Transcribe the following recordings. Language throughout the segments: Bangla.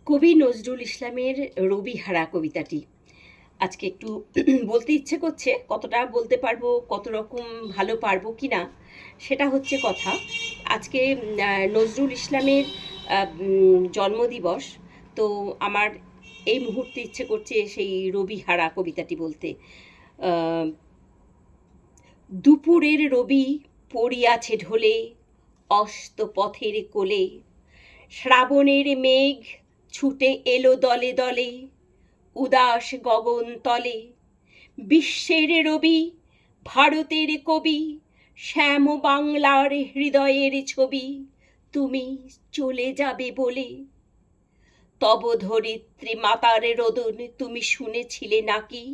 কবি নজরুল ইসলামের রবিহারা কবিতাটি আজকে একটু বলতে ইচ্ছে করছে। কতটা বলতে পারবো, কত রকম ভালো পারবো কি না সেটা হচ্ছে কথা। আজকে নজরুল ইসলামের জন্মদিবস। তো আমার এই মুহূর্তে ইচ্ছে করছে সেই রবিহারা কবিতাটি বলতে। আহ, দুপুরের রবি পড়িয়াছে ঢলে অস্ত পথের কোলে, শ্রাবণের মেঘ ছুটে এলো দলে দলে উদাস গগন তলে। বিশ্বের রবি ভারতের কবি, শ্যাম বাংলার হৃদয়ের ছবি, তুমি চলে যাবে বলে। তব ধরিত্রী মাতার রোদন তুমি শুনেছিলে নাকি?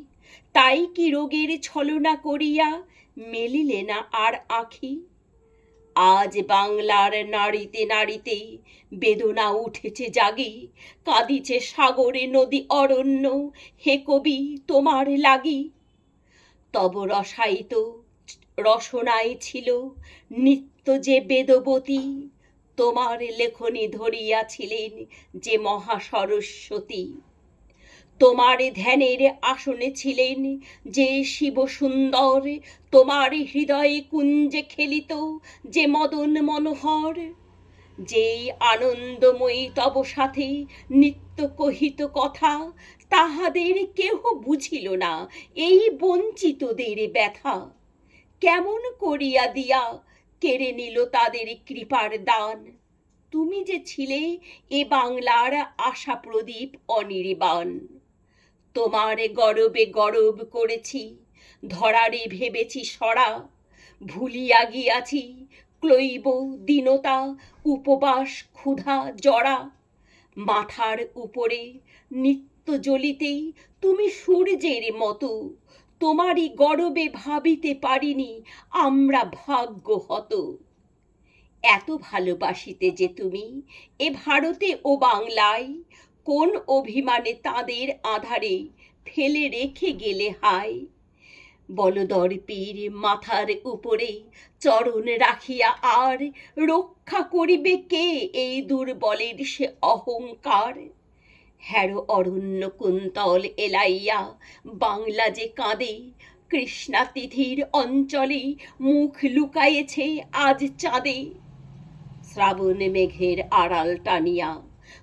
তাই কি রোগের ছলনা করিয়া মেলিলে না আর আঁখি? আজ বাংলার নারীতে নারীতে বেদনা উঠেছে জাগি, কাঁদিছে সাগরে নদী অরণ্য, হে কবি তোমার লাগি। তব রসায়িত রসনায় ছিল নিত্য যে বেদবতী, তোমার লেখনী ধরিয়াছিলেন যে মহা সরস্বতী। তোমার ধ্যানের আসনে ছিলেন যে শিব সুন্দর, তোমার হৃদয়ে কুঞ্জে খেলিত যে মদন মনোহর। যেই আনন্দময়ী তব সাথে নিত্য কহিত কথা, তাহাদের কেহ বুঝিল না এই বঞ্চিতদের ব্যথা। কেমন করিয়া দিয়া কেড়ে নিল তাদের কৃপার দান। তুমি যে ছিলে এ বাংলার আশা প্রদীপ অনির্বাণ। তোমার গরবে গরব করেছি, ধরারে ভেবেছি সরা, ভুলিয়া গিয়াছি ক্লৈব দীনতা, উপবাস ক্ষুধা জরা। মাথার উপরে নিত্য জ্বলিতে তুমি সূর্যের মতো, তোমারই গরবে ভাবিতে পারিনি আমরা ভাগ্যহত। এত ভালোবাসিতে যে তুমি এ ভারতে ও বাংলায়, কোন অভিমানে তাদের আধারে ফেলে রেখে গেলে হায়। বলদর্পীর মাথার উপরে চরণ রাখিয়া আর রক্ষা করিবে কে এই দুর্বলের সে অহংকার। হ্যারো অরণ্য কুন্তল এলাইয়া বাংলা যে কাঁদে, কৃষ্ণা তিথির অঞ্চলে মুখ লুকায়েছে আজ চাঁদে। শ্রাবণ মেঘের আড়াল টানিয়া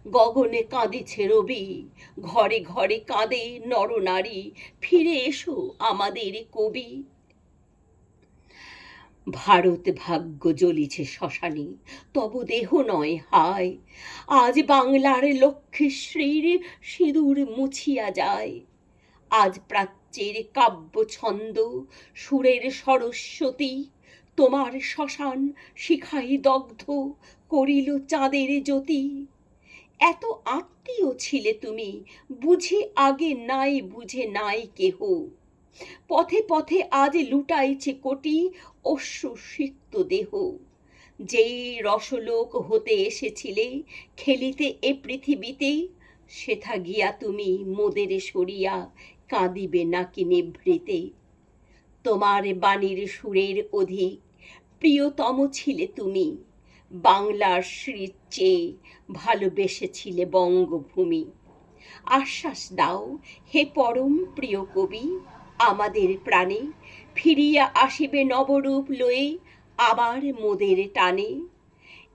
গগনে কাঁদিছে রবি, ঘরে ঘরে কাঁদে নরনারী, ফিরে এসো আমাদের কবি। ভারত ভাগ্য জ্বলিছে শ্মশানে, তব দেহ নয় হায়। আজ বাংলার লক্ষ্মীশ্রীর সিঁদুর মুছিয়া যায়। আজ প্রাচ্যের কাব্য ছন্দ সুরের সরস্বতী, তোমার শ্মশান শিখাই দগ্ধ করিল চাঁদের জ্যোতি। এত আত্মীয় ছিলে তুমি, বুঝি আগে নাই বুঝে নাই কেহ। পথে পথে আজ লুটাইছে কোটি অশ্রু সিক্ত দেহ। যেই রসলোক হতে এসেছিলে খেলিতে এ পৃথিবীতে, সেথা গিয়া তুমি মোদের সরিয়া কাঁদিবে নাকি নিভৃতে। তোমার বাণীর সুরের অধিক প্রিয়তম ছিলে তুমি, বাংলার শ্রীর চেয়ে ভালোবেসেছিলে বঙ্গভূমি। আশ্বাস দাও হে পরম প্রিয় কবি, আমাদের প্রাণে ফিরিয়া আসিবে নবরূপ লয়ে আবার মোদের টানে।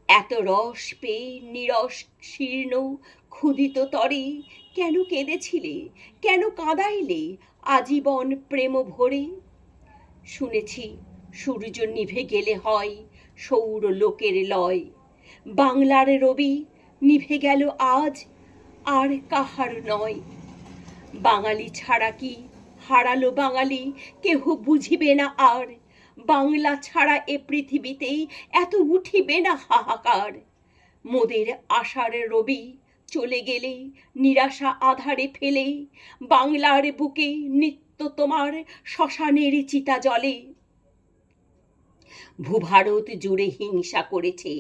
এত রস পেয়ে নিরস শীর্ণ ক্ষুধিত তরে কেন কেঁদেছিলে, কেন কাঁদাইলে আজীবন প্রেম ভরে। শুনেছি সূর্য নিভে গেলে হয় সৌর লোকের লয়, বাংলার রবি নিভে গেল আজ আর কাহার নয়। বাঙালি ছাড়া কি হারালো বাঙালি কেহ বুঝিবে না আর, বাংলা ছাড়া এ পৃথিবীতে এত উঠিবে না হাহাকার। মোদের আশার রবি চলে গেলে নিরাশা আধারে ফেলে, বাংলার বুকে নিত্য তোমার শ্মশানের চিতা জ্বলে। ভূভারত জুড়ে হিংসা করেছে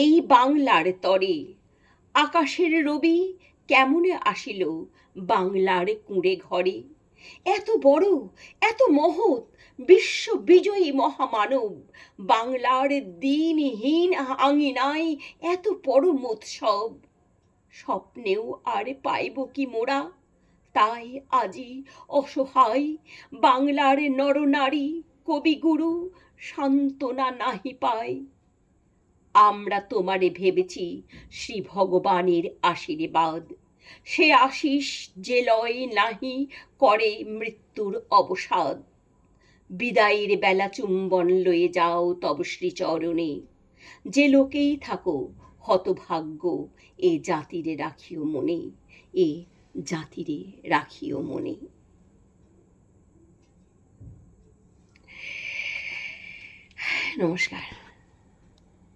এই বাংলার তরে, আকাশের রবি কেমনে আসিল বাংলার কুঁড়ে ঘরে। এত বড় এত মহৎ বিশ্ব বিজয়ী মহামানব, বাংলার দিনহীন আঙিনায় এত পরম উৎসব। স্বপ্নেও আর পাইব কি মোরা, তাই আজি অসহায় বাংলার নরনারী কবিগুরু সান্ত্বনা নাহি পায়। আমরা তোমারে ভেবেছি শ্রী ভগবানের আশীর্বাদ, সে আশিস যে লয় নাহি করে মৃত্যুর অবসাদ। বিদায়ের বেলা চুম্বন লয়ে যাও তব শ্রীচরণে, যে লোকেই থাকো হতভাগ্য এ জাতিরে রাখিও মনে, এ জাতিরে রাখিও মনে। নমস্কার।